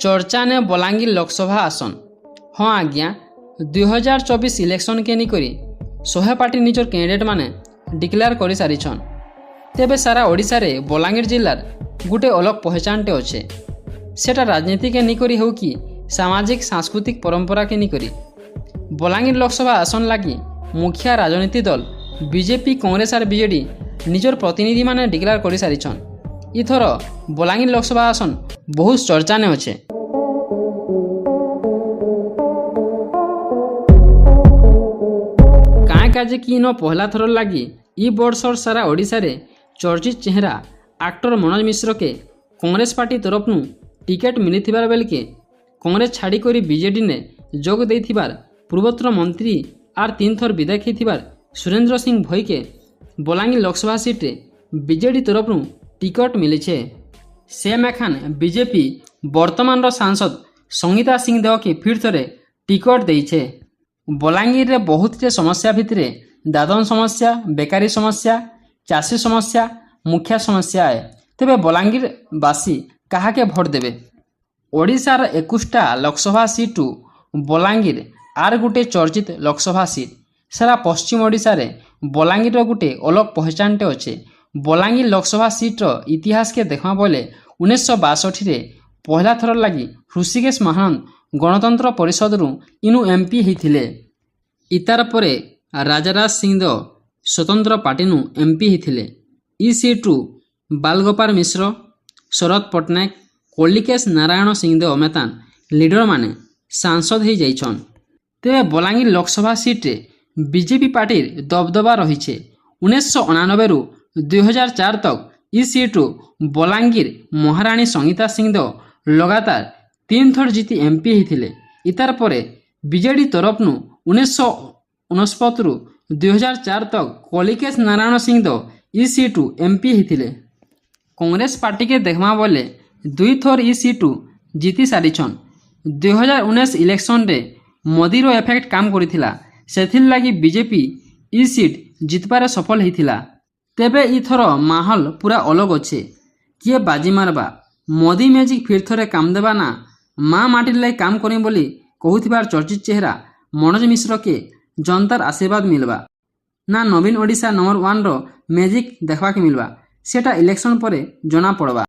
चर्चा ने बलांगीर लोकसभा आसन। हाँ आज्ञा 2024 इलेक्शन के निकरी 100 पार्टी निजर कैंडिडेट माने डिक्लेयर कर सारिछन। तेबे सारा ओडिशा रे बलांगीर जिल्लार गुटे अलग पहचानटे अच्छे। सेटा राजनीति के निकरी हो कि सामाजिक सांस्कृतिक परंपरा के निकरी। बलांगीर लोकसभा आसन लगी मुखिया राजनीति दल बीजेपी कांग्रेस और बीजेडी निजर प्रतिनिधि माने डिक्लेयर कर सारिछन। इथर बलांगीर लोकसभा आसन बहुत चर्चा ने अच्छे। काजे कि न पहला थर लगी इ वर्षर सारा ओडिशा रे चर्चित चेहरा एक्टर मनोज मिश्र के कांग्रेस पार्टी तरफ टिकेट मिलिथिबार बेल के कांग्रेस छाड़ी करी बीजेडी ने जोग देथिबार पूर्वोत्तर मंत्री आर 3 थर विधायक होथिबार सुरेंद्र सिंह भई के बलांगीर लोकसभा सीट रे बीजेडी तरफ टिकट मिले। सेम एखान बीजेपी वर्तमान सांसद संगीता सिंह देव के फिर थरे टिकट देइछे। बलांगीर रे बहुत टे समस्या भितरे दादन समस्या, बेकारी समस्या, चाषी समस्या मुख्य समस्या है। तेबे बलांगीर बासी कहा के भोट देबे? ओडिशार 21टा लोकसभा सीटू बलांगीर आर गुटे चर्चित लोकसभा सीट। सारा पश्चिम ओडिशा रे बलांगीर रो गुटे अलग पहचानटे अच्छे। बलांगीर लोकसभा सीट रो इतिहास के देखा बोले 1962 रे पहला थर लगी ऋषिकेश महानंद गणतंत्र परिषद रु इनु एमपी होते। इतार परे राजाराज सिंहदेव स्वतंत्र पार्टी नु एमपी होते। इ सीट्रु बालगोपाल मिश्र, शरद पट्टनायक, कलिकेश नारायण सिंहदेव मेतान लीडर माने सांसद हो जाइछन। तेबे बलांगीर लोकसभा सीट रे बीजेपी पार्टी दबदबा रही। 1999 रु 2004 तक इ सीट्रु बलांगीर महाराणी संगीता सिंहदेव लगातार 3 थर जीती एमपी होते। इतार परे बीजेडी तरफ 1969 रु 2004 तक कलिकेश नारायण सिंहदेव इ सीटू एमपी होते। कांग्रेस पार्टी के देखमा बोले 2 थर इ सीटू जीती सारिछन। 2019 इलेक्शन रे मोदी रो इफेक्ट काम करिथिला, सेथिल लागि बीजेपी इ सीट जितबारे सफल होइथिला। तेबे इथर माहौल पूरा अलग अच्छे। किए बाजी मारबा? मोदी मैजिक फिर थरे काम देबा ना माँ माटिर लाई काम करें बोली कहूथिबार चर्चित चेहरा मनोज मिश्र के जनतार आशीर्वाद मिलवा ना नवीन ओडिशा नंबर 1 रो मैजिक देखा के मिलवा? सेटा इलेक्शन परे जना पड़वा।